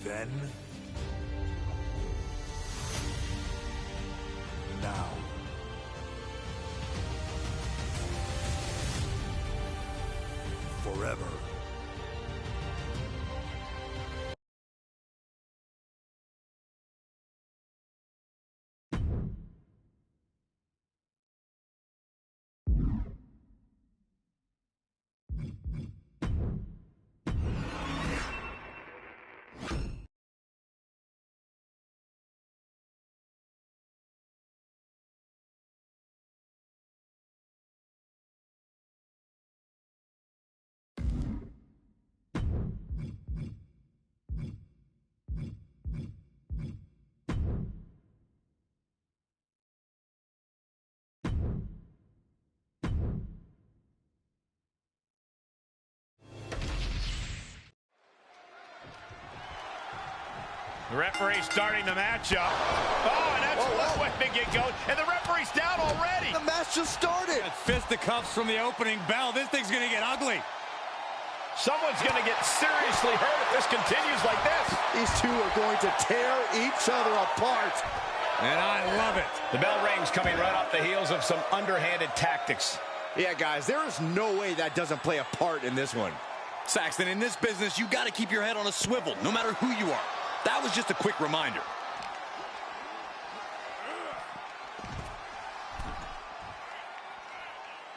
Then, now, forever. The referee starting the matchup. Oh, and that's one way to get going. And the referee's down already. The match just started. Fisticuffs from the opening bell. This thing's going to get ugly. Someone's going to get seriously hurt if this continues like this. These two are going to tear each other apart. And I love it. The bell rings coming right off the heels of some underhanded tactics. Yeah, guys, there is no way that doesn't play a part in this one. Saxton, in this business, you got to keep your head on a swivel, no matter who you are. That was just a quick reminder.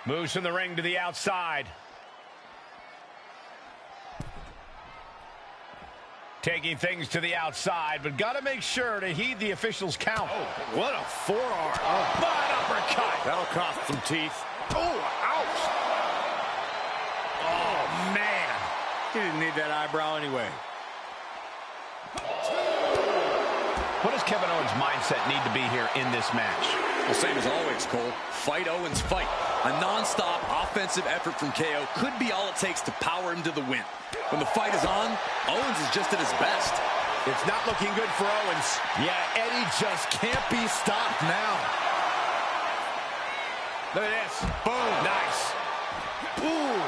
Moves from the ring to the outside. Taking things to the outside, but got to make sure to heed the official's count. Oh, what a forearm. Oh, butt uppercut. That'll cost some teeth. Oh, ouch. Oh, man. He didn't need that eyebrow anyway. What does Kevin Owens' mindset need to be here in this match? Well, same as always, Cole. Fight Owens, fight. A non-stop offensive effort from KO could be all it takes to power him to the win. When the fight is on, Owens is just at his best. It's not looking good for Owens. Yeah, Eddie just can't be stopped now. Look at this. Boom. Nice. Ooh.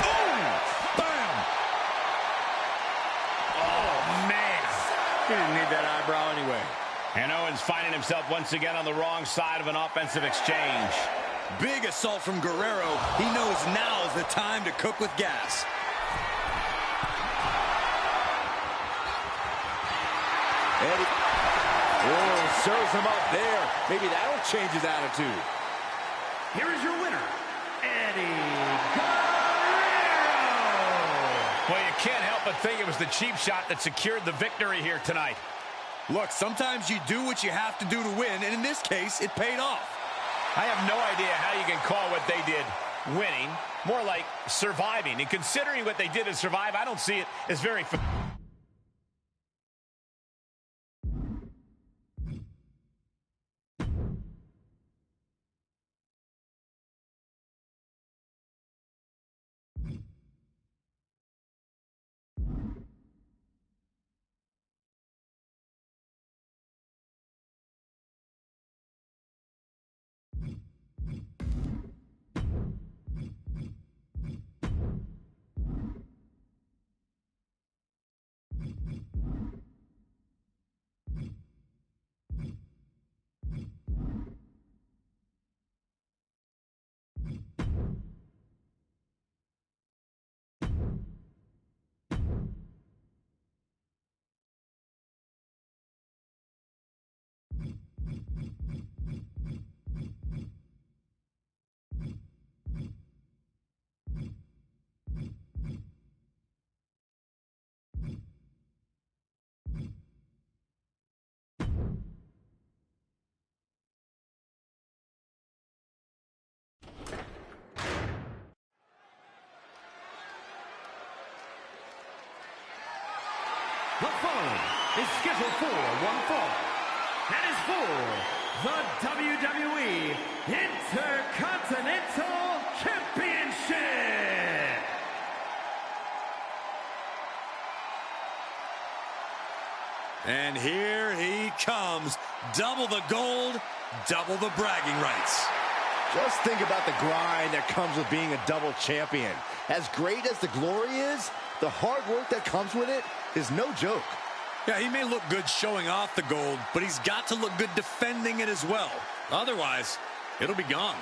Boom. Bam. Oh, man. He didn't need that eyebrow anyway. And Owens finding himself once again on the wrong side of an offensive exchange. Big assault from Guerrero. He knows now is the time to cook with gas. Eddie. Oh, serves him up there. Maybe that'll change his attitude. Here is your winner, Eddie Guerrero. Well, you can't help but think it was the cheap shot that secured the victory here tonight. Look, sometimes you do what you have to do to win, and in this case, it paid off. I have no idea how you can call what they did winning, more like surviving. And considering what they did to survive, I don't see it as very... The following is scheduled for one fall. That is for the WWE Intercontinental Championship. And here he comes. Double the gold, double the bragging rights. Just think about the grind that comes with being a double champion. As great as the glory is, the hard work that comes with it is no joke. Yeah, he may look good showing off the gold, but he's got to look good defending it as well. Otherwise, it'll be gone.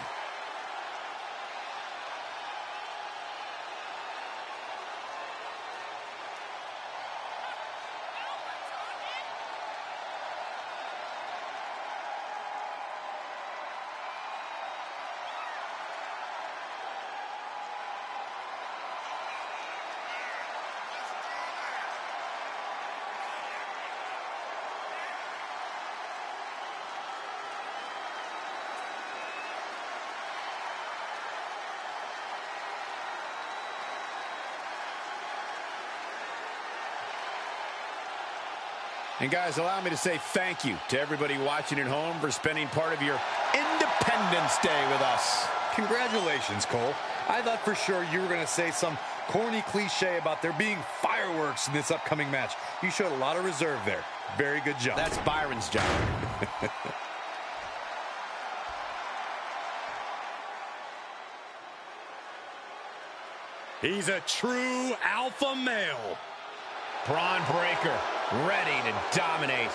And guys, allow me to say thank you to everybody watching at home for spending part of your Independence Day with us. Congratulations, Cole. I thought for sure you were going to say some corny cliche about there being fireworks in this upcoming match. You showed a lot of reserve there. Very good job. That's Byron's job. He's a true alpha male. Braun Breaker, ready to dominate.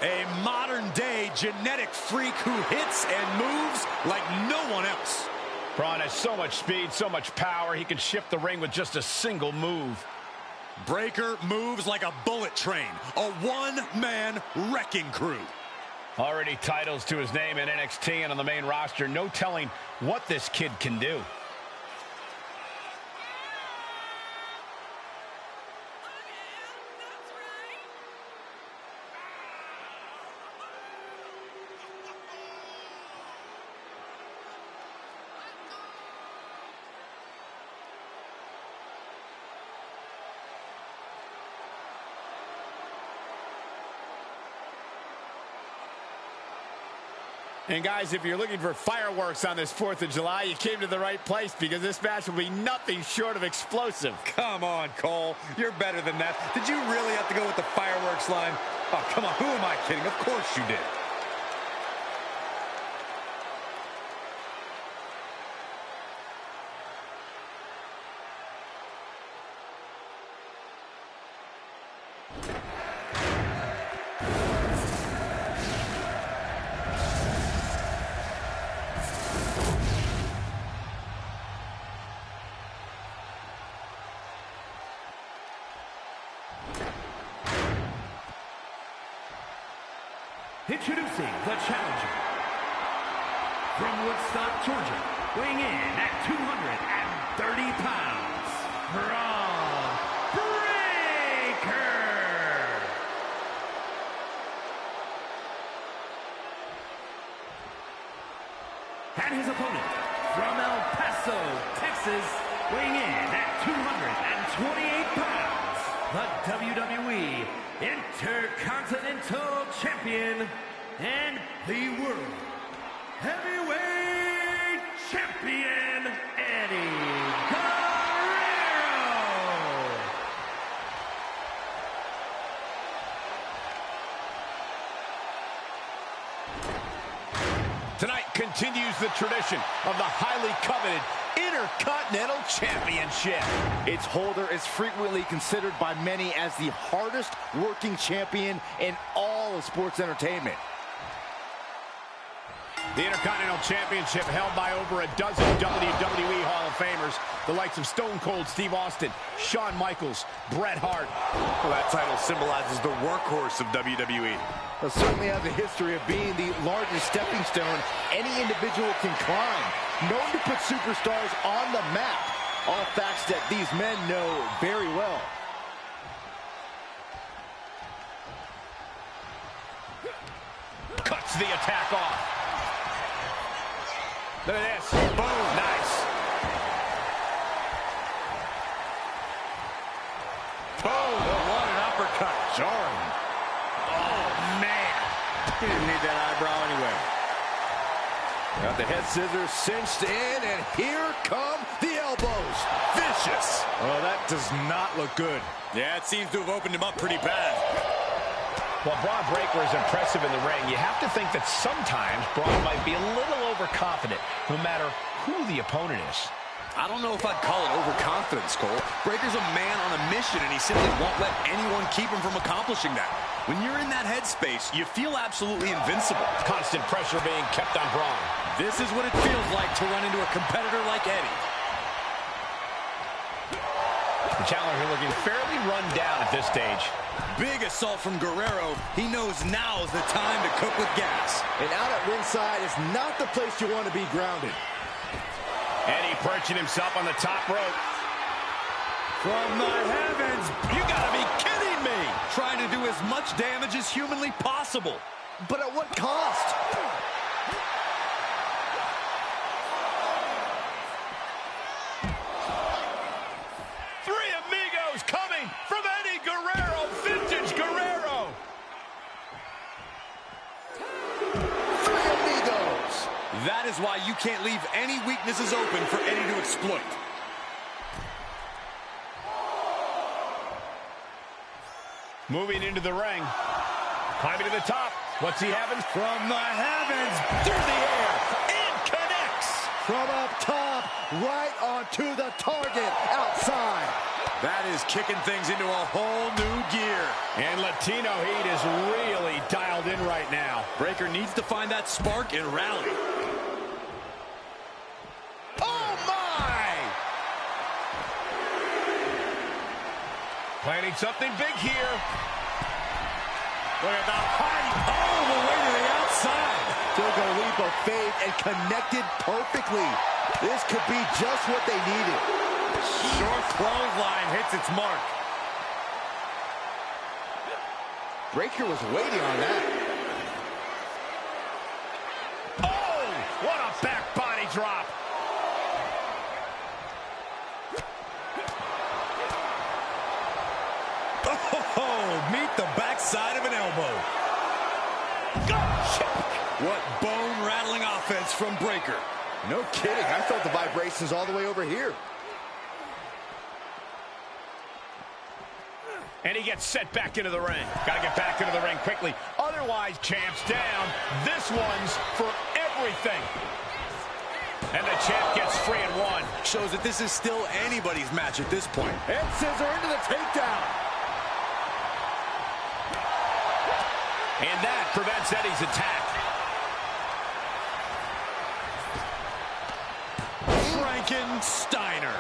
A modern-day genetic freak who hits and moves like no one else. Braun has so much speed, so much power, he can shift the ring with just a single move. Breaker moves like a bullet train, a one-man wrecking crew. Already titles to his name in NXT and on the main roster. No telling what this kid can do. And guys, if you're looking for fireworks on this 4th of July, you came to the right place, because this match will be nothing short of explosive. Come on, Cole. You're better than that. Did you really have to go with the fireworks line? Oh, come on. Who am I kidding? Of course you did. Introducing the challenger from Woodstock, Georgia, weighing in at 230 pounds, Braun Breaker. And his opponent from El Paso, Texas, weighing in at 228 pounds, the WWE Intercontinental Champion and the World Heavyweight Champion, Eddie Guerrero. Tonight continues the tradition of the highly coveted Intercontinental Championship. Its holder is frequently considered by many as the hardest working champion in all of sports entertainment. The Intercontinental Championship held by over a dozen WWE Hall of Famers, the likes of Stone Cold Steve Austin, Shawn Michaels, Bret Hart. Well, that title symbolizes the workhorse of WWE. It certainly has a history of being the largest stepping stone any individual can climb. Known to put superstars on the map. All facts that these men know very well. Cuts the attack off. Look at this. Boom. Nice. Boom. What an uppercut. Jarring. Oh, man. He didn't need that eyebrow anyway. Got the head scissors cinched in, and here come the elbows. Vicious. Oh, that does not look good. Yeah, it seems to have opened him up pretty bad. While Braun Breaker is impressive in the ring, you have to think that sometimes Braun might be a little overconfident, no matter who the opponent is. I don't know if I'd call it overconfidence, Cole. Breaker's a man on a mission, and he simply won't let anyone keep him from accomplishing that. When you're in that headspace, you feel absolutely invincible. Constant pressure being kept on Braun. This is what it feels like to run into a competitor like Eddie. The challenger looking fairly run down at this stage. Big assault from Guerrero. He knows now's the time to cook with gas. And out at ringside is not the place you want to be grounded. Eddie perching himself on the top rope. From the heavens, you gotta be kidding me! Trying to do as much damage as humanly possible. But at what cost? Three amigos coming from Eddie Guerrero, vintage Guerrero. Three amigos. That is why you can't leave any weaknesses open for Eddie to exploit. Moving into the ring. Climbing to the top. What's he having? From the heavens, through the air, It connects. From up top, right onto the target outside. That is kicking things into a whole new gear. And Latino Heat is really dialed in right now. Breaker needs to find that spark and rally. Oh, my! Planning something big here. Look at the height all the way to the outside. Took a leap of faith and connected perfectly. This could be just what they needed. Short clothesline hits its mark. Breaker was waiting on that. Oh, what a back body drop. Oh, meet the backside of an elbow. What bone-rattling offense from Breaker. No kidding. I felt the vibrations all the way over here. And he gets set back into the ring. Got to get back into the ring quickly. Otherwise, champ's down. This one's for everything. And the champ gets free in one. Shows that this is still anybody's match at this point. And scissor into the takedown. And that prevents Eddie's attack. Frankensteiner.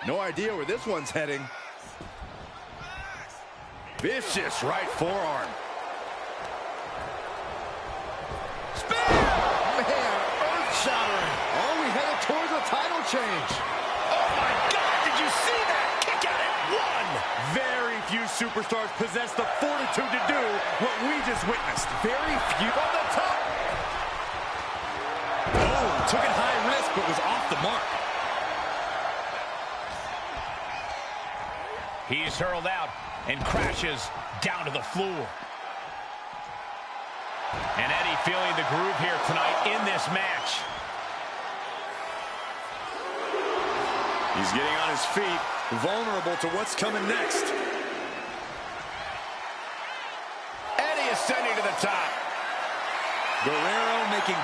No idea where this one's heading. Vicious right forearm. Spear! Man, earth-shattering. Are we headed towards a title change? Oh, my God, did you see that? Kick out at one. Very few superstars possess the fortitude to do what we just witnessed. Very few on the top. Oh, took it high risk, but was off the mark. He's hurled out and crashes down to the floor. And Eddie feeling the groove here tonight in this match. He's getting on his feet, vulnerable to what's coming next. Eddie ascending to the top. Guerrero making...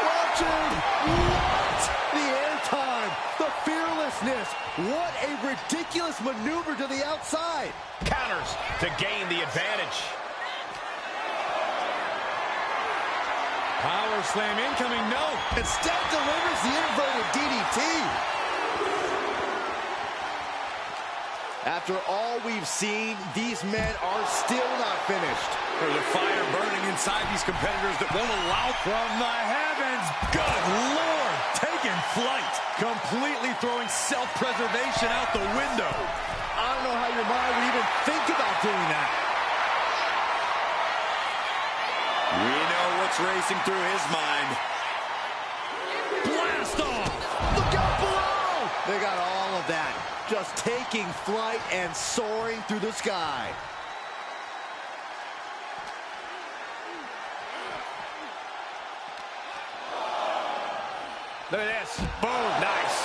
Watching! What? The airtime! The fearlessness! What a ridiculous maneuver to the outside! Counters to gain the advantage. Power slam incoming, no. Instead delivers the inverted DDT. After all we've seen, these men are still not finished. There's a fire burning inside these competitors that won't allow... From the heavens, good Lord, taking flight. Completely throwing self-preservation out the window. I don't know how your mind would even think about doing that. We know what's racing through his mind. Blast off! Look out below! They got all of that. Just taking flight and soaring through the sky. Look at this. Boom. Nice.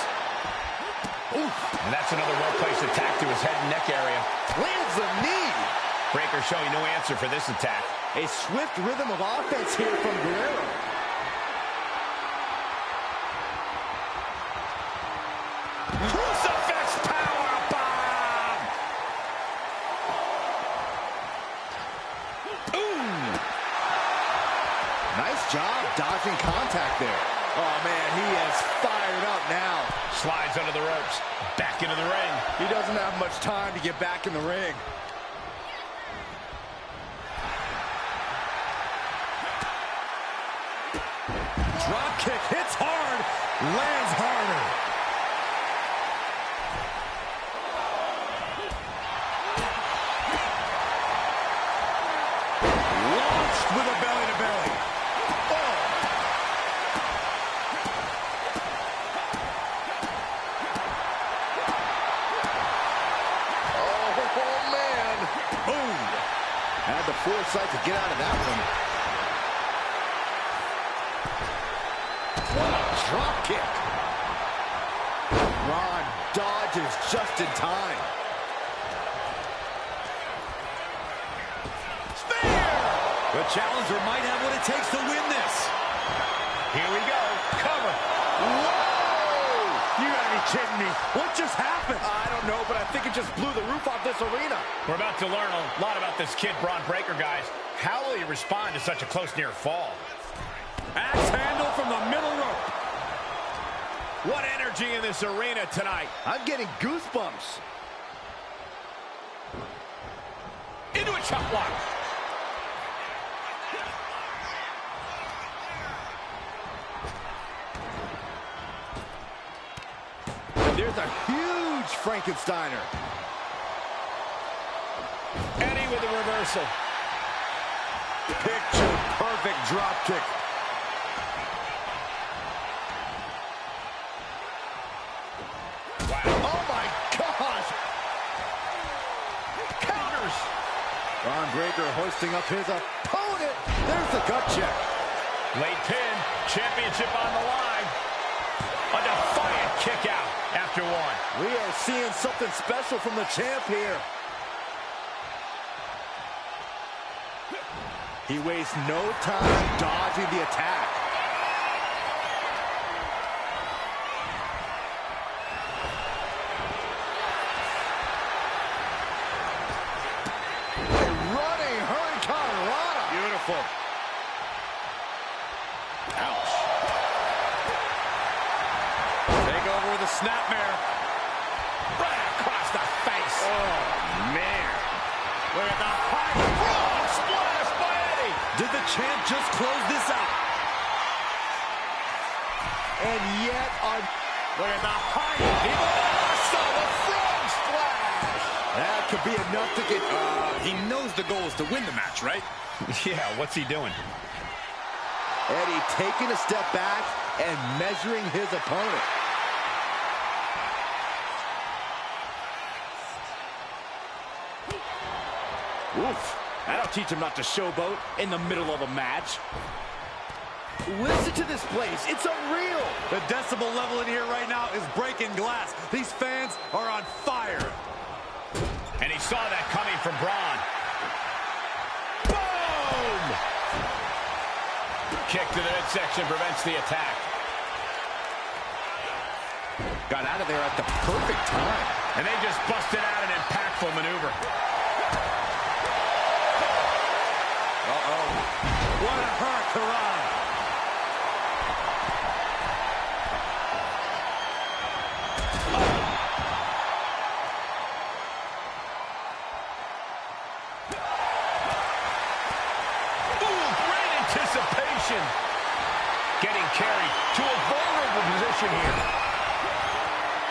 Oof. And that's another well-placed attack to his head and neck area. Lands the knee. Breaker showing no answer for this attack. A swift rhythm of offense here from Guerrero. Crucifix powerbomb! Boom! Nice job dodging contact there. Oh, man, he is fired up now. Slides under the ropes. Back into the ring. He doesn't have much time to get back in the ring. Drop kick hits hard, lands harder. Launched with a belly-to-belly. Oh, man. Boom. Had the foresight to get out of that one. What a drop kick. Ron dodges just in time. Spear! The challenger might have what it takes to win this. Here we go. Cover. Whoa! You gotta be kidding me. What just happened? I don't know, but I think it just blew the roof off this arena. We're about to learn a lot about this kid, Braun Breaker, guys. How will he respond to such a close near fall? Axe handle from the middle rope. What energy in this arena tonight. I'm getting goosebumps. Into a chop block. There's a huge Frankensteiner. Eddie with a reversal. Picture perfect drop kick. Wow. Oh my gosh! Counters! Ron Breaker hoisting up his opponent. There's the gut check. Late pin. Championship on the line. A defiant kick out after one. We are seeing something special from the champ here. He wastes no time dodging the attack. A running Hurricane Rana. Beautiful. Ouch. Take over with a snapmare. Right across the face. Oh, man. Look at the high frog splash by Eddie. Did the champ just close this out? And yet, Look at the high. He also the frog splash. that could be enough to get... He knows the goal is to win the match, right? Yeah, what's he doing? Eddie taking a step back and measuring his opponent. Oof. That'll teach him not to showboat in the middle of a match. Listen to this place. It's unreal. The decibel level in here right now is breaking glass. These fans are on fire. And he saw that coming from Braun. Boom! Kick to the midsection prevents the attack. Got out of there at the perfect time. And they just busted out an impactful maneuver. Uh-oh. What a hurricane. Anticipation. Getting carried to a vulnerable position here.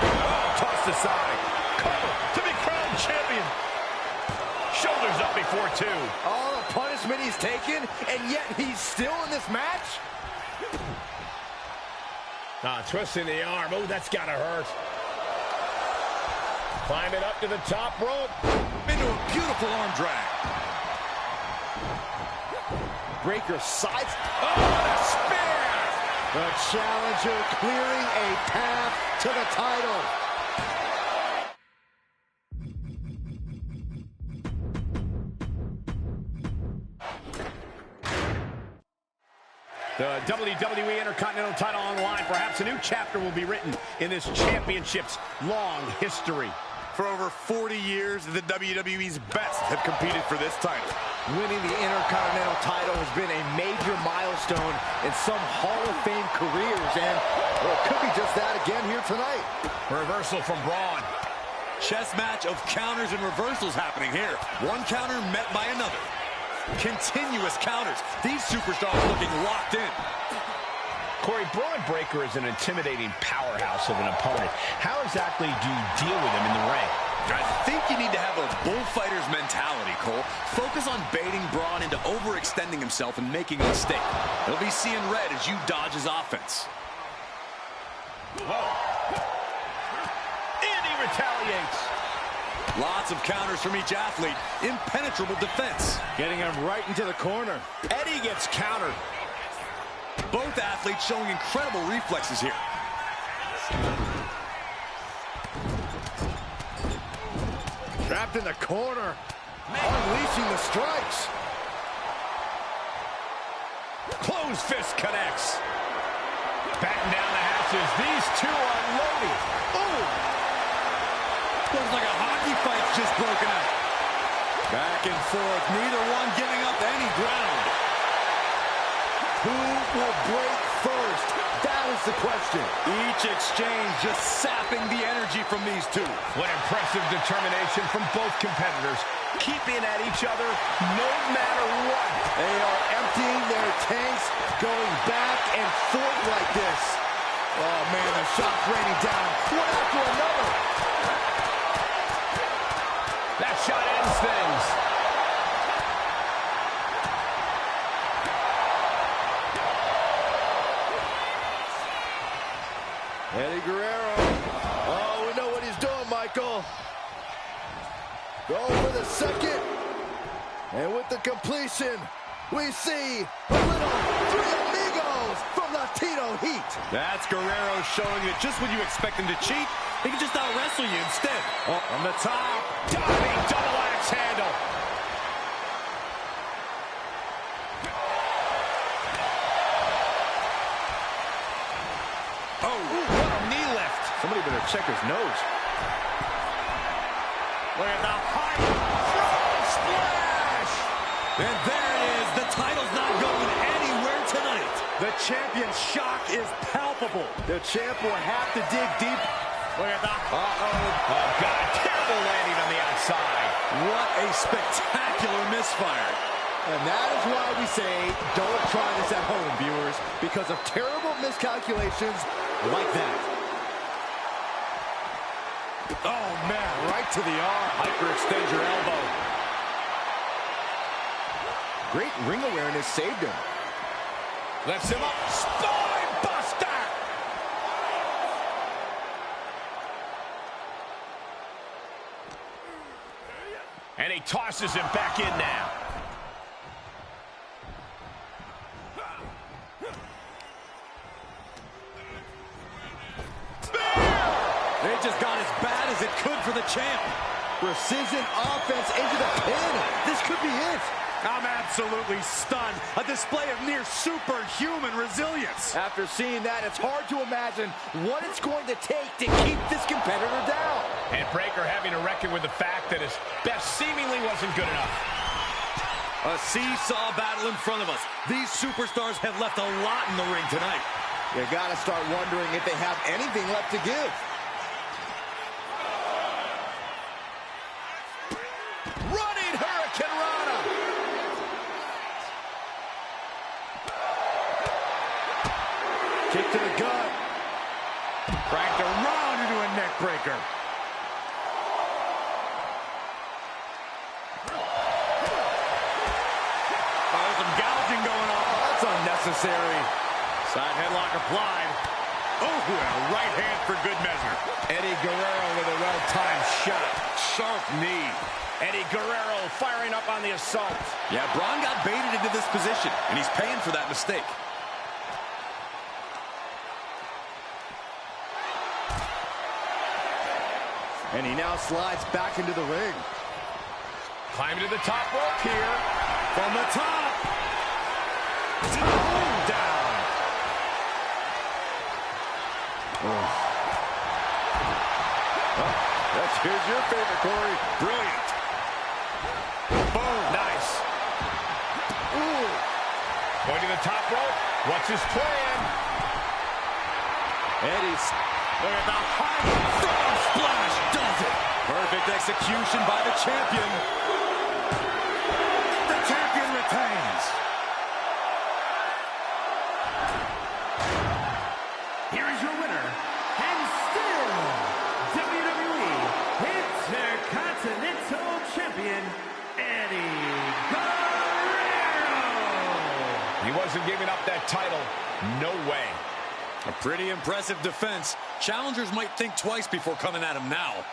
Oh, tossed aside. Cover to be crowned champion. Shoulders up before two. All the punishment he's taken, and yet he's still in this match? Twisting the arm. Oh, that's gotta hurt. Climbing up to the top rope. Into a beautiful arm drag. Breaker sides. Oh, the spear! The challenger clearing a path to the title. The WWE Intercontinental title on the line. Perhaps a new chapter will be written in this championship's long history. For over 40 years, the WWE's best have competed for this title. Winning the Intercontinental title has been a major milestone in some Hall of Fame careers, and well, it could be just that again here tonight. Reversal from Braun. Chess match of counters and reversals happening here. One counter met by another. Continuous counters. These superstars looking locked in. Corey, Braun Breaker is an intimidating powerhouse of an opponent. How exactly do you deal with him in the ring? I think you need to have a bullfighter's mentality, Cole. Focus on baiting Braun into overextending himself and making a mistake. He'll be seeing red as you dodge his offense. Whoa. And he retaliates. Lots of counters from each athlete. Impenetrable defense. Getting him right into the corner. Eddie gets countered. Both athletes showing incredible reflexes here. Trapped in the corner. Unleashing the strikes. Closed fist connects. Batten down the hatches. These two are loaded. Oh! Looks like a hockey fight's just broken out. Back and forth. Neither one giving up any ground. Who will break first? That is the question. Each exchange just sapping the energy from these two. What impressive determination from both competitors. Keeping at each other no matter what. They are emptying their tanks, going back and forth like this. Oh, man, the shots raining down, one after another. That shot ends things. Eddie Guerrero. Oh, we know what he's doing, Michael. Going for the second. And with the completion, we see a little Three Amigos from Latino Heat. That's Guerrero showing that just when you expect him to cheat, he can just out-wrestle you instead. Oh, on the top. Diving double axe handle. Oh, what a knee lift. Somebody better check his nose. Look at the height. Frog splash. And there it is. The title's not going anywhere tonight. The champion's shock is palpable. The champ will have to dig deep. Look at the... Oh, God. Terrible landing on the outside. What a spectacular misfire. And that is why we say, don't try this at home, viewers, because of terrible miscalculations like that. Oh, man, right to the arm. Hyperextend your elbow. Great ring awareness saved him. Lifts him up. Spine buster. And he tosses him back in now. They just got as bad as it could for the champ. Precision offense into the pin. This could be it. I'm absolutely stunned. A display of near superhuman resilience. After seeing that, it's hard to imagine what it's going to take to keep this competitor down. And Breaker having to reckon with the fact that his best seemingly wasn't good enough. A seesaw battle in front of us. These superstars have left a lot in the ring tonight. You gotta start wondering if they have anything left to give. Running Hurricane Rana. Kick to the gut. Cranked around into a neck breaker. Oh, some gouging going on. That's unnecessary. Side headlock applied. Oh, and a right hand for good measure. Eddie Guerrero with a well-timed shot. Sharp knee. Eddie Guerrero firing up on the assault. Yeah, Braun got baited into this position, and he's paying for that mistake. And he now slides back into the ring. Climbing to the top rope here. From the top. Down. Here's your favorite, Corey. Brilliant. Boom. Nice. Ooh. Going to the top rope. What's his plan? Eddie's. Look at the high frog splash. Does it. Perfect execution by the champion. The champion retains. Here is your winner, and still WWE Intercontinental Champion, Eddie Guerrero. He wasn't giving up that title. No way. A pretty impressive defense. Challengers might think twice before coming at him now.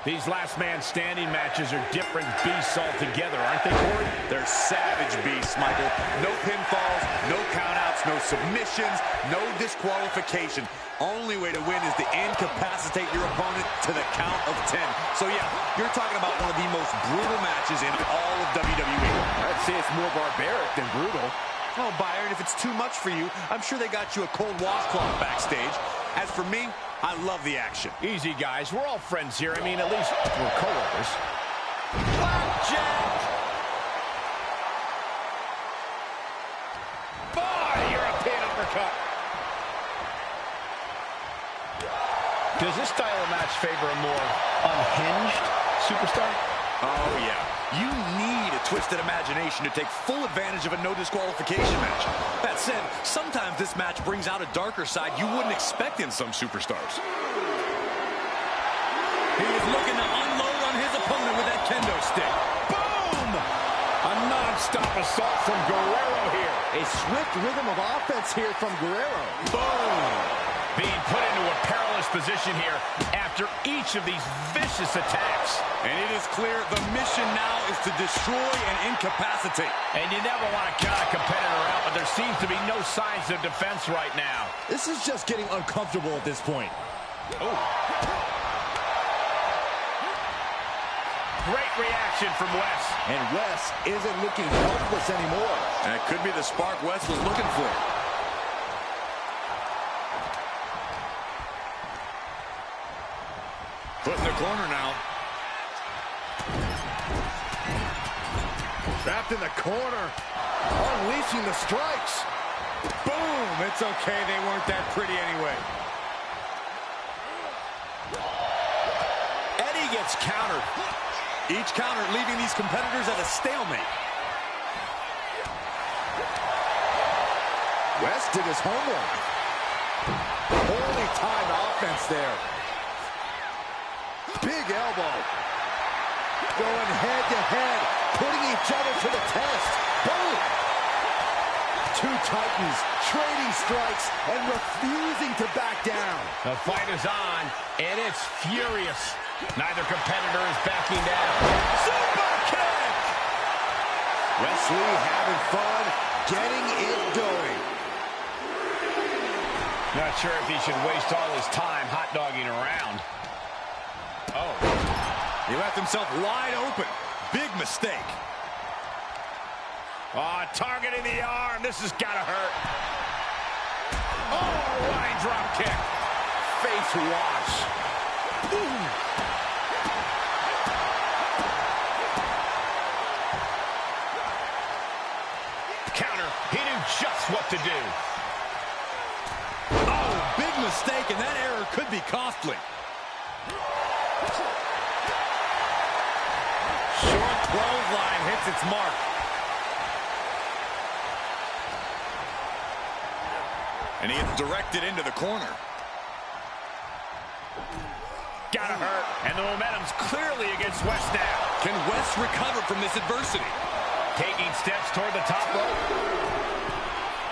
These last man standing matches are different beasts altogether, aren't they, Corey? They're savage beasts, Michael. No pinfalls, no countouts, no submissions, no disqualification. Only way to win is to incapacitate your opponent to the count of 10. So yeah, you're talking about one of the most brutal matches in all of WWE. I'd say it's more barbaric than brutal. Oh, Byron, if it's too much for you, I'm sure they got you a cold washcloth backstage. As for me, I love the action. Easy, guys. We're all friends here. I mean, at least we're coworkers. Blackjack! European uppercut. Does this style of match favor a more unhinged superstar? Oh, yeah. You need a twisted imagination to take full advantage of a no disqualification match. That said, sometimes this match brings out a darker side you wouldn't expect in some superstars. He is looking to unload on his opponent with that kendo stick. Boom! A non-stop assault from Guerrero here. A swift rhythm of offense here from Guerrero. Boom! Being put into a perilous position here after each of these vicious attacks. And it is clear the mission now is to destroy and incapacitate. And you never want to count a competitor out, but there seems to be no signs of defense right now. This is just getting uncomfortable at this point. Oh. Great reaction from Wes. And Wes isn't looking helpless anymore. That could be the spark Wes was looking for. Put in the corner now. Trapped in the corner. Unleashing the strikes. Boom! It's okay. They weren't that pretty anyway. Eddie gets countered. Each counter leaving these competitors at a stalemate. West did his homework. Holy time offense there. Big elbow. Going head to head, putting each other to the test. Boom! Two titans trading strikes and refusing to back down. The fight is on, and it's furious. Neither competitor is backing down. Super kick! Wesley having fun, getting it going. Not sure if he should waste all his time hot-dogging around. Oh. He left himself wide open. Big mistake. Oh, targeting the arm. This has got to hurt. Oh, running drop kick. Face wash. Ooh. Counter. He knew just what to do. Oh, big mistake, and that error could be costly. Short clothesline hits its mark. And he gets directed into the corner. Gotta hurt. And the momentum's clearly against West now. Can West recover from this adversity? Taking steps toward the top rope.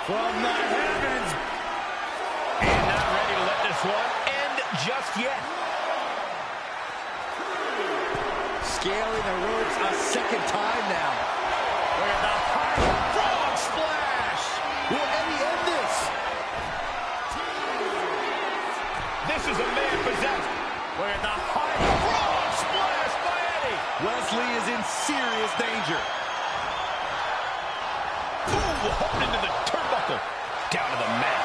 From the heavens. And not ready to let this one end just yet. Scaling the ropes a second time now. Look at the high frog splash. Will Eddie end this? This is a man possessed. Look at the high frog splash by Eddie. Wesley is in serious danger. Ooh, hooked into the turnbuckle. Down to the mat.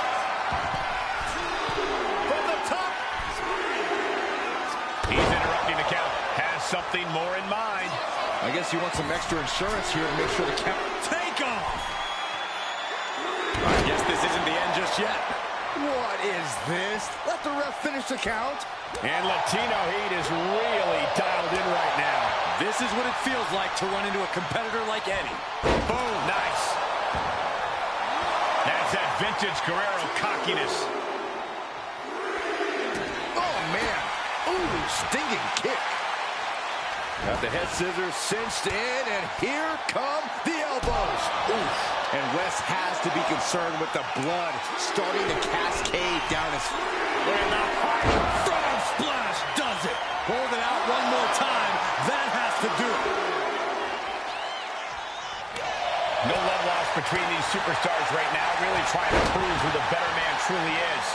From the top. He's interrupting the count. Has something more in mind. I guess you want some extra insurance here to make sure the count. Take off! I guess this isn't the end just yet. What is this? Let the ref finish the count. And Latino Heat is really dialed in right now. This is what it feels like to run into a competitor like Eddie. Boom, nice. That's that vintage Guerrero cockiness. Oh, man. Ooh, stinging kick. Got the head scissors cinched in, and here come the elbows. Oof. And Wes has to be concerned with the blood starting to cascade down his... Look at that high frog splash does it. Hold it out one more time. That has to do it. No love lost between these superstars right now, really trying to prove who the better man truly is.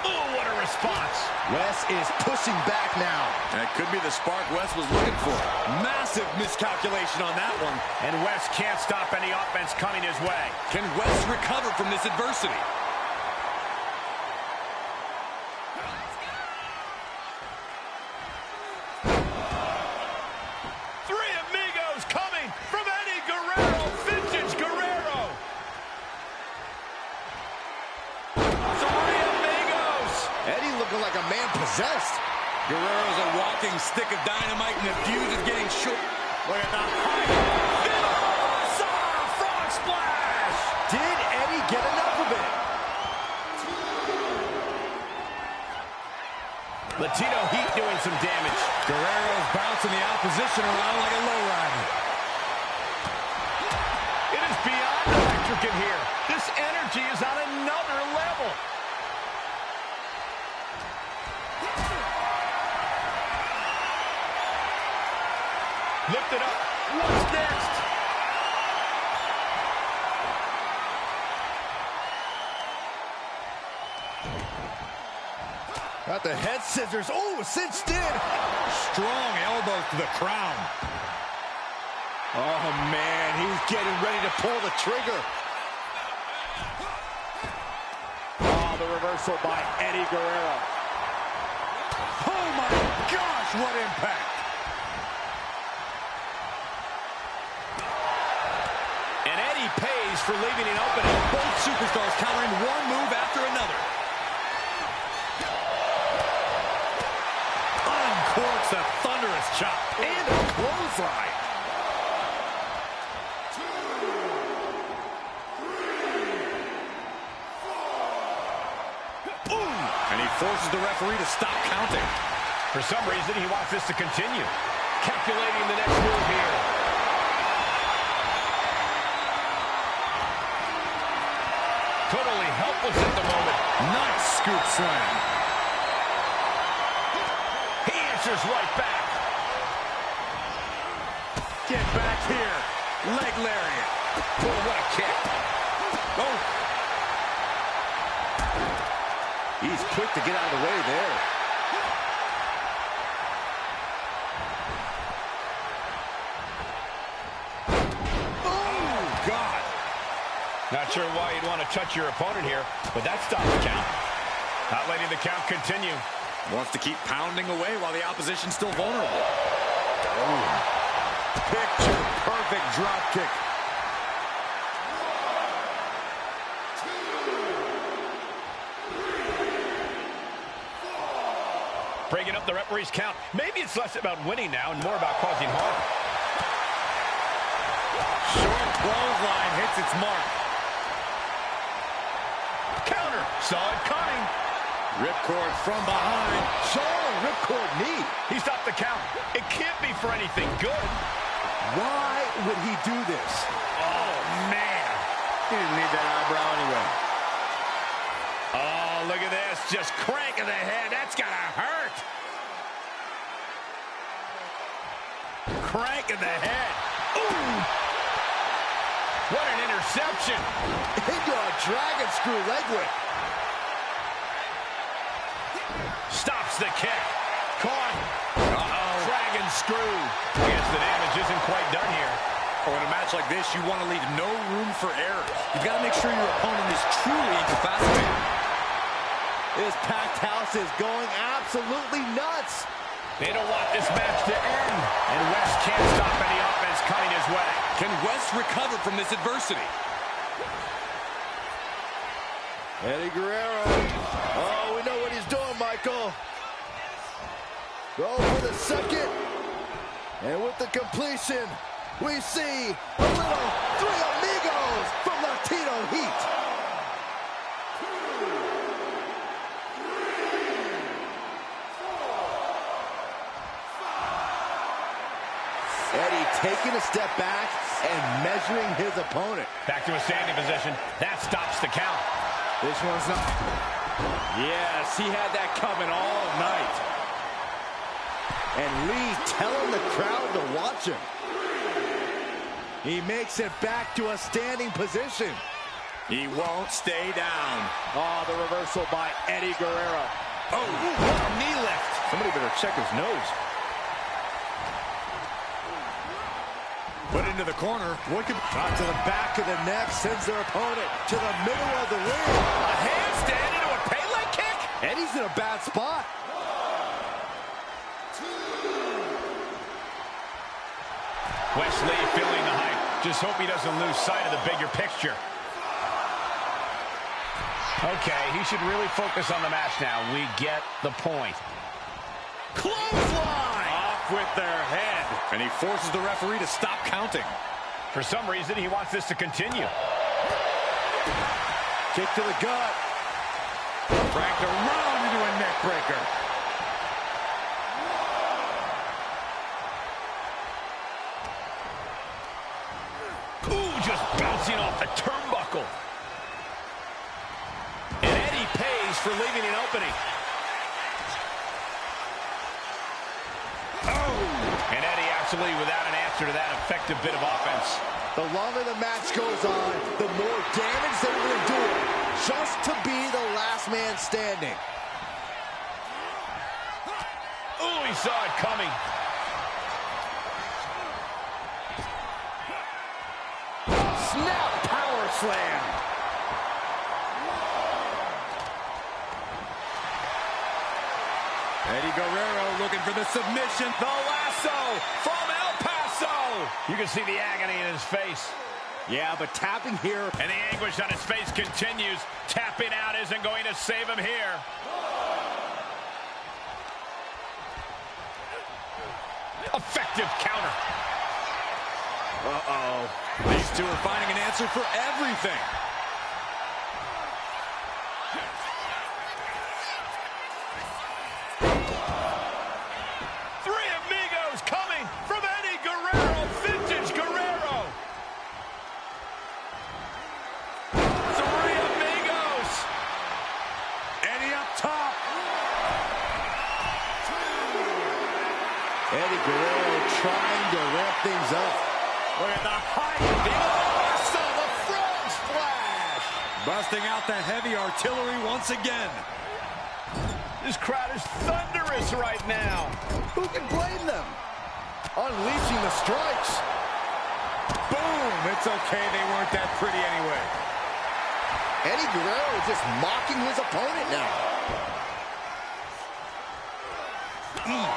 Oh, what a response. Wes is pushing back now. That could be the spark Wes was looking for. Massive miscalculation on that one. And Wes can't stop any offense coming his way. Can Wes recover from this adversity? Three amigos coming from Eddie Guerrero, vintage Guerrero. Three amigos. Eddie looking like a man possessed. Guerrero's a walking stick of dynamite, and the fuse is getting short. Look at the high. Frog splash. Did Eddie get enough of it? Latino Heat doing some damage. Guerrero's bouncing the opposition around like a lowrider. It is beyond electric in here. This energy is on another level. Lift it up. What's next? Got the head scissors. Oh, cinched in. Strong elbows to the crown. Oh, man, he's getting ready to pull the trigger. Oh, the reversal by Eddie Guerrero. Oh, my gosh, what impact. And Eddie pays for leaving it open. Both superstars countering one move after another. Uncorks a thunderous chop. And a clothesline. And he forces the referee to stop counting. For some reason, he wants this to continue. Calculating the next move here. Totally helpless at the moment. Nice scoop slam. He answers right back. Get back here. Leg lariat. Oh, what a kick. Oh. He's quick to get out of the way there. Oh, God. Not sure why you'd want to touch your opponent here, but that stops the count. Not letting the count continue. Wants to keep pounding away while the opposition's still vulnerable. Picture perfect drop kick. Breaking up the referee's count. Maybe it's less about winning now and more about causing harm. Short clothesline hits its mark. Counter. Saw it coming. Ripcord from behind. Showing ripcord knee. He stopped the count. It can't be for anything good. Why would he do this? Oh, man. He didn't need that eyebrow anyway. Oh, look at this. Just cranking the head. That's got to hurt. Cranking the head. Ooh. What an interception. Into a dragon screw leg whip. Stops the kick. Caught. Uh-oh. Dragon screw. I guess the damage isn't quite done here. Oh, in a match like this, you want to leave no room for error. You've got to make sure your opponent is truly incapacitated. This packed house is going absolutely nuts. They don't want this match to end. And West can't stop any offense coming his way. Can West recover from this adversity? Eddie Guerrero. Oh, we know what he's doing, Michael. Go for the second. And with the completion, we see a little Three Amigos from Latino Heat. Eddie taking a step back and measuring his opponent. Back to a standing position. That stops the count. This one's not. Yes, he had that coming all night. And Lee telling the crowd to watch him. He makes it back to a standing position. He won't stay down. Oh, the reversal by Eddie Guerrero. Oh, knee lift. Somebody better check his nose. Put into the corner. What could... Shot to the back of the neck, sends their opponent to the middle of the ring. A handstand into a Pele kick? Eddie's in a bad spot. Wesley feeling the hype. Just hope he doesn't lose sight of the bigger picture. Okay, he should really focus on the match now. We get the point. Clothesline! Off with their head. And he forces the referee to stop counting. For some reason, he wants this to continue. Kick to the gut. Dragged around into a neck breaker. for leaving an opening. Oh! And Eddie absolutely without an answer to that effective bit of offense. The longer the match goes on, the more damage they will endure, just to be the last man standing. Oh, he saw it coming. Snap power slam. Eddie Guerrero looking for the submission. The lasso from El Paso. You can see the agony in his face. Yeah, but tapping here. And the anguish on his face continues. Tapping out isn't going to save him here. Effective counter. Uh-oh. These two are finding an answer for everything. Three amigos coming from Eddie Guerrero. Vintage Guerrero. Three amigos. Eddie up top. Eddie Guerrero trying to ramp things up. Look at the height. The lasso, the frog splash. Busting out the heavy artillery once again. This crowd is thunderous right now. Who can blame them? Unleashing the strikes. Boom. It's okay. They weren't that pretty anyway. Eddie Guerrero is just mocking his opponent now. Boom.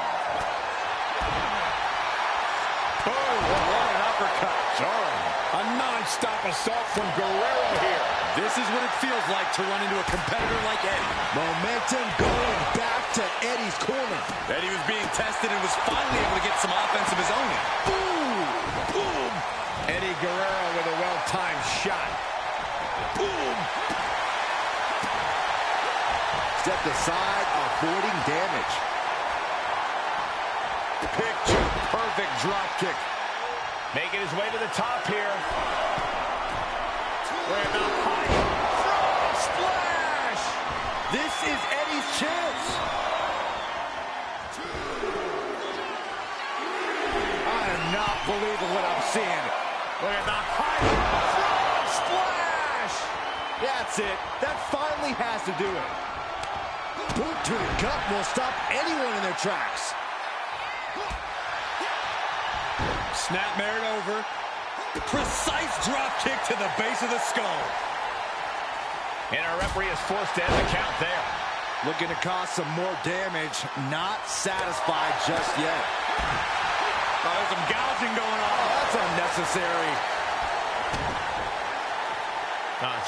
What an uppercut. Jarring. A non-stop assault from Guerrero here. This is what it feels like to run into a competitor like Eddie. Momentum going back to Eddie's corner. Eddie was being tested and was finally able to get some offense of his own in. Boom! Boom! Eddie Guerrero with a well-timed shot. Boom! Stepped aside, avoiding damage. Picture-perfect drop kick. Making his way to the top here. Where the height. Frog splash! This is Eddie's chance. I am not believing what I'm seeing. Look at the height. Frog splash! That's it. That finally has to do it. Boot to the gut will stop anyone in their tracks. Snapmare it over. Precise drop kick to the base of the skull. And our referee is forced to end the count there. Looking to cause some more damage. Not satisfied just yet. Oh, there's some gouging going on. Oh, that's unnecessary.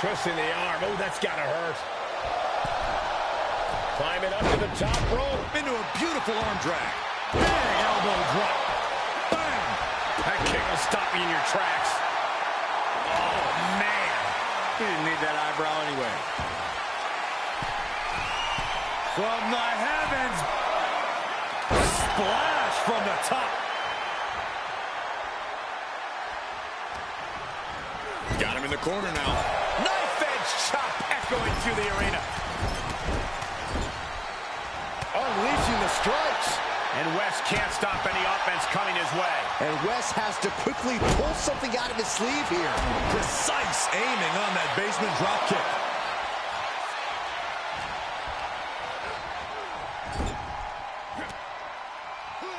Twisting the arm. Oh, that's got to hurt. Climbing up to the top rope. Into a beautiful arm drag. Big elbow drop. Bam! That kick will stop you in your tracks. Oh, man. He didn't need that eyebrow anyway. From the heavens. Splash from the top. Got him in the corner now. Knife edge chop echoing through the arena. Unleashing the strikes. And West can't stop any offense coming his way. And West has to quickly pull something out of his sleeve here. Precise aiming on that basement drop kick.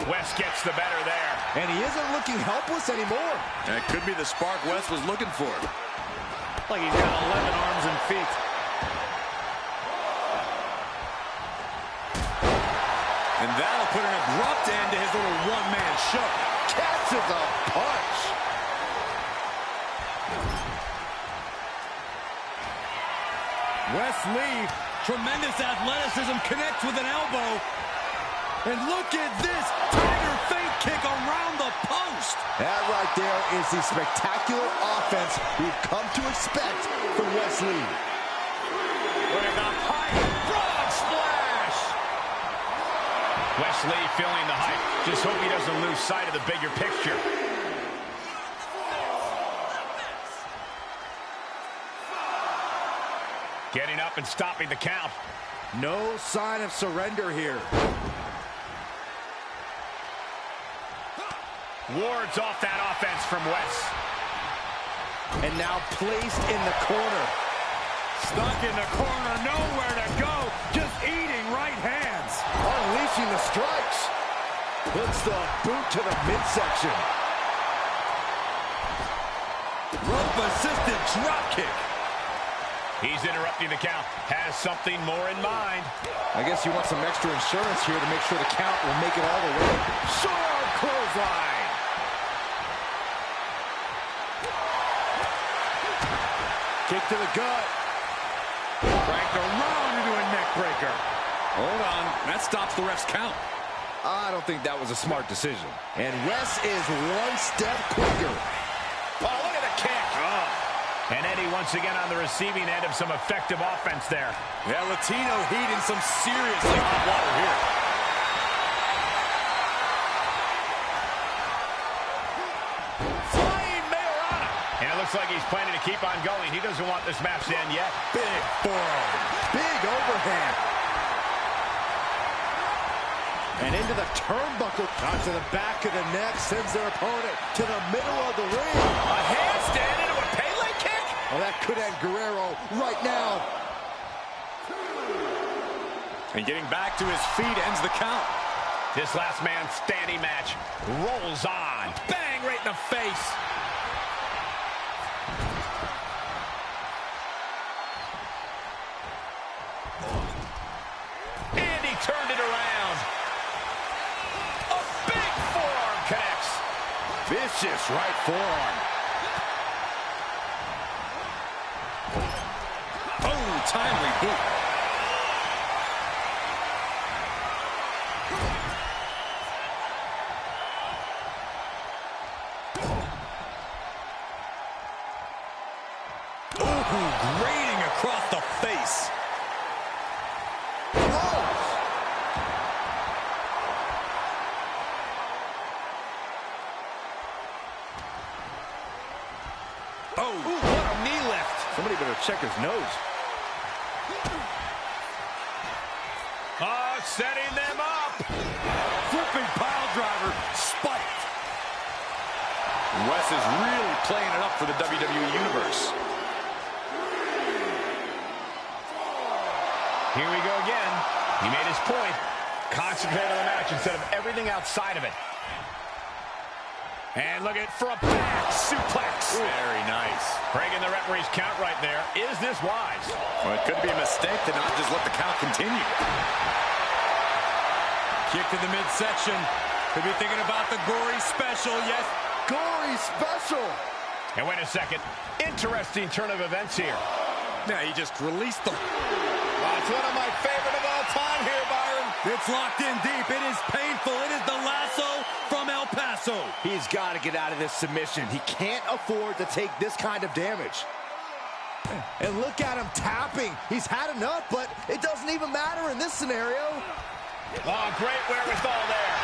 West gets the better there. And he isn't looking helpless anymore. That could be the spark West was looking for. Like he's got 11 arms and feet. And that'll put an abrupt end to his little one-man show. Catches a punch. Wes Lee, tremendous athleticism, connects with an elbow. And look at this tiger feint kick around the post. That right there is the spectacular offense we've come to expect from Wes Lee. Look at the height. Frog splash. Wes Lee feeling the hype. Just hope he doesn't lose sight of the bigger picture. Getting up and stopping the count. No sign of surrender here. Wards off that offense from Wes. And now placed in the corner. Stuck in the corner, nowhere to go. Just eating right hands. Unleashing the strikes. Puts the boot to the midsection. Rope-assisted drop kick. He's interrupting the count. Has something more in mind. I guess you want some extra insurance here to make sure the count will make it all the way. Short clothesline. Kick to the gut. Cranked around into a neck breaker. Hold on. That stops the ref's count. I don't think that was a smart decision. And Wes is one step quicker. Oh, look at the kick. Oh. And Eddie once again on the receiving end of some effective offense there. Yeah, Latino heat in some seriously hot water here. Flying Mayorana. And it looks like he's planning to keep on going. He doesn't want this match to end yet. Big forearm. Big overhand. And into the turnbuckle. Out to the back of the neck. Sends their opponent to the middle of the ring. A handstand into a Pele kick? Oh, that could end Guerrero right now. And getting back to his feet ends the count. This last man standing match rolls on. Bang right in the face. And he turned it around. A big forearm connects. Vicious right forearm. Oh, timely boot. Oh, grating across the face. Oh, what a knee lift. Somebody better check his nose. Setting them up. Flipping pile driver, spiked. Wes is really playing it up for the WWE Universe. Here we go again. He made his point. Concentrate on the match instead of everything outside of it. And look at for a back suplex. Very nice. Breaking the referee's count right there. Is this wise? Well, it could be a mistake to not just let the count continue. Kick to the midsection. Could be thinking about the gory special. Yes. Gory special. And wait a second. Interesting turn of events here. Yeah, he just released them. It's one of my favorite of all time here, Byron. It's locked in deep. It is painful. It is the lasso from El Paso. He's got to get out of this submission. He can't afford to take this kind of damage. And look at him tapping. He's had enough, but it doesn't even matter in this scenario. Oh, great wherewithal there.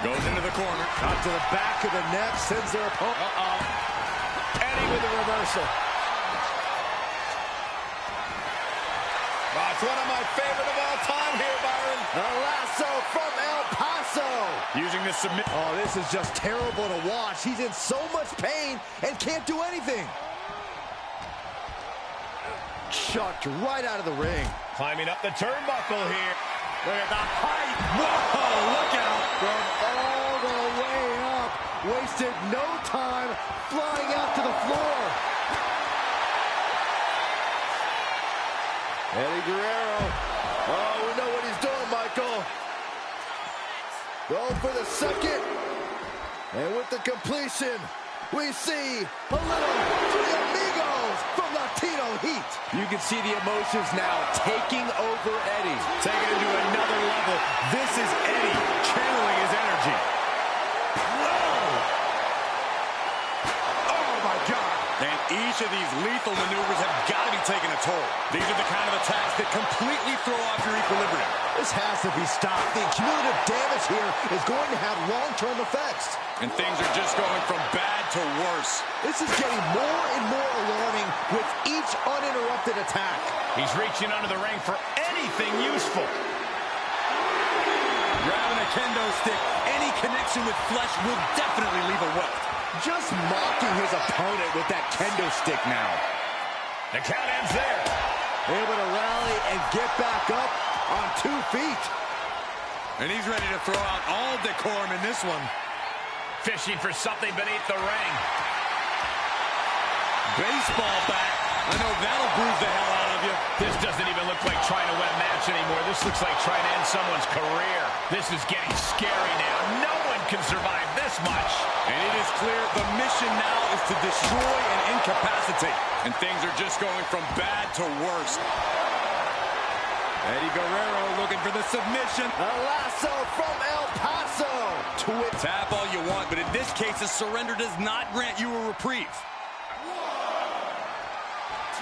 Goes into the corner. Out to the back of the neck. Sends their opponent. Eddie with the reversal. Oh, it's one of my favorite of all time here, Byron. A lasso from El Paso. Using this submit. Oh, this is just terrible to watch. He's in so much pain and can't do anything. Chucked right out of the ring. Climbing up the turnbuckle here. Look at the height. Whoa, look out. From all the way up. Wasted no time flying out to the floor. Eddie Guerrero. Oh, we know what he's doing, Michael. Go for the second. And with the completion, we see a little Three Amigos from Latino Heat. You can see the emotions now taking over Eddie. Taking him to another level. This is Eddie channeling his energy. Oh, my God. And each of these lethal maneuvers have got to be taking a toll. These are the kind of attacks that completely throw off your equilibrium. This has to be stopped. The cumulative damage here is going to have long-term effects. And things are just going from bad to worse. This is getting more and more alarming with each uninterrupted attack. He's reaching under the ring for anything useful. Grabbing a kendo stick, any connection with flesh will definitely leave a welt. Just mocking his opponent with that kendo stick now. The count ends there. Able to rally and get back up on 2 feet. And he's ready to throw out all decorum in this one. Fishing for something beneath the ring. Baseball bat. I know that'll bruise the hell out of you. This doesn't even look like trying to win a match anymore. This looks like trying to end someone's career. This is getting scary now. No one can survive this much. And it is clear the mission now is to destroy and incapacitate. And things are just going from bad to worse. Eddie Guerrero looking for the submission. A lasso from El Paso. Tap all you want, but in this case, a surrender does not grant you a reprieve.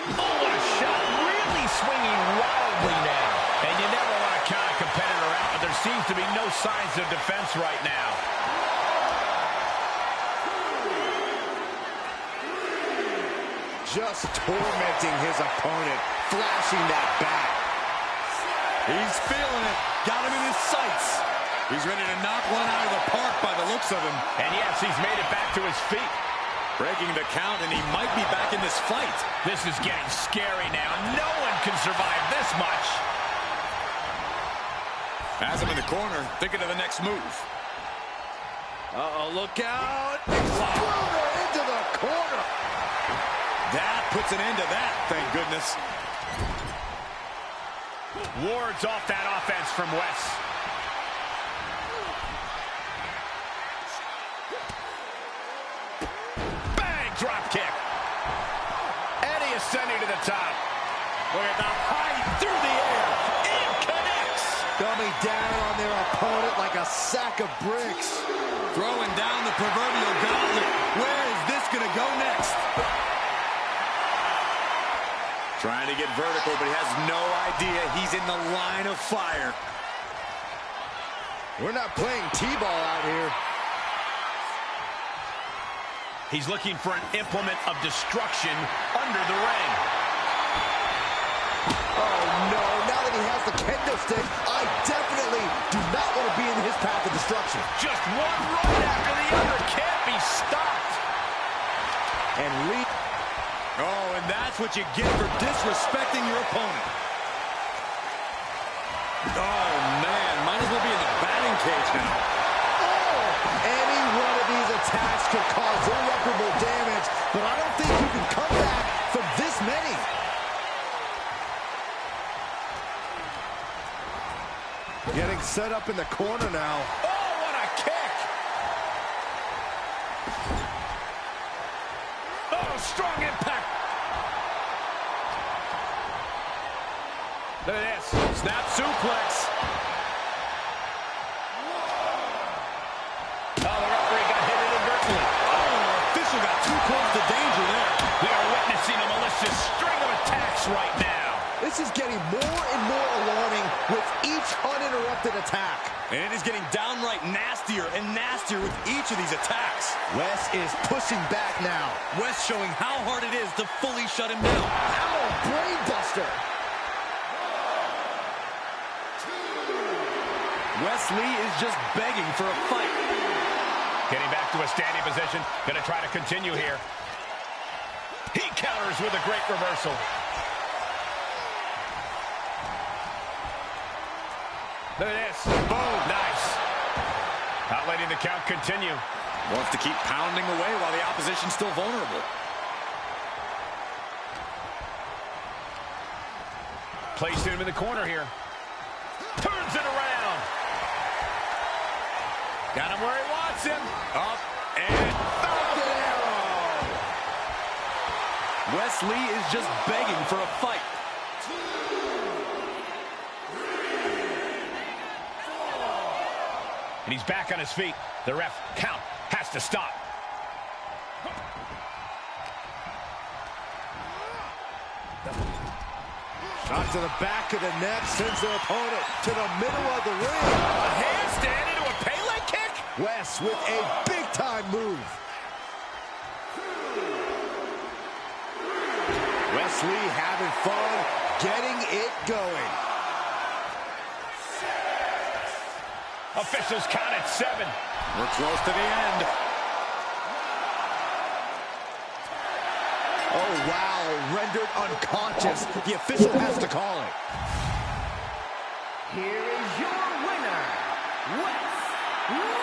Oh, what a shot. Really swinging wildly now. And you never want to count a competitor out, but there seems to be no signs of defense right now. Just tormenting his opponent, flashing that bat. He's feeling it. Got him in his sights. He's ready to knock one out of the park by the looks of him. And yes, he's made it back to his feet. Breaking the count, and he might be back in this fight. This is getting scary now. No one can survive this much. Has him in the corner, thinking of the next move. Uh-oh, look out. Exploder into the corner. That puts an end to that, thank goodness. Wards off that offense from Wes. Bang, drop kick. Eddie ascending to the top. Look at the height through the air. It connects. Coming down on their opponent like a sack of bricks. Throwing down the proverbial gauntlet. Where is this going to go next? Trying to get vertical, but he has no idea he's in the line of fire. We're not playing T-ball out here. He's looking for an implement of destruction under the ring. Oh, no. Now that he has the kendo stick, I definitely do not want to be in his path of destruction. Just one right after the other. Can't be stopped. And oh, and that's what you get for disrespecting your opponent. Oh, man. Might as well be in the batting cage now. oh, any one of these attacks could cause irreparable damage, but I don't think you can come back from this many. Getting set up in the corner now. Oh, what a kick. Oh, strong impact. Look at this. Snap suplex. Oh, the referee got hit inadvertently. Oh, official got too close to danger there. We are witnessing a malicious string of attacks right now. This is getting more and more alarming with each uninterrupted attack. And it is getting downright nastier and nastier with each of these attacks. Wes is pushing back now. Wes showing how hard it is to fully shut him down. Ow, brain buster. Wes Lee is just begging for a fight. Getting back to a standing position. Going to try to continue here. He counters with a great reversal. Look at this. Boom. Nice. Not letting the count continue. Wants to keep pounding away while the opposition's still vulnerable. Placed him in the corner here. Turns it around. Got him where he wants him. Up and Falcon arrow. Wes Lee is just begging for a fight. And he's back on his feet. The ref count has to stop. Shot to the back of the neck, sends their opponent to the middle of the ring. A handstand into a Pele kick? Wes with a big-time move. Wesley having fun, getting it going. Officials count at 7. We're close to the end. Oh, wow, rendered unconscious. The official has to call it. Here is your winner, Wes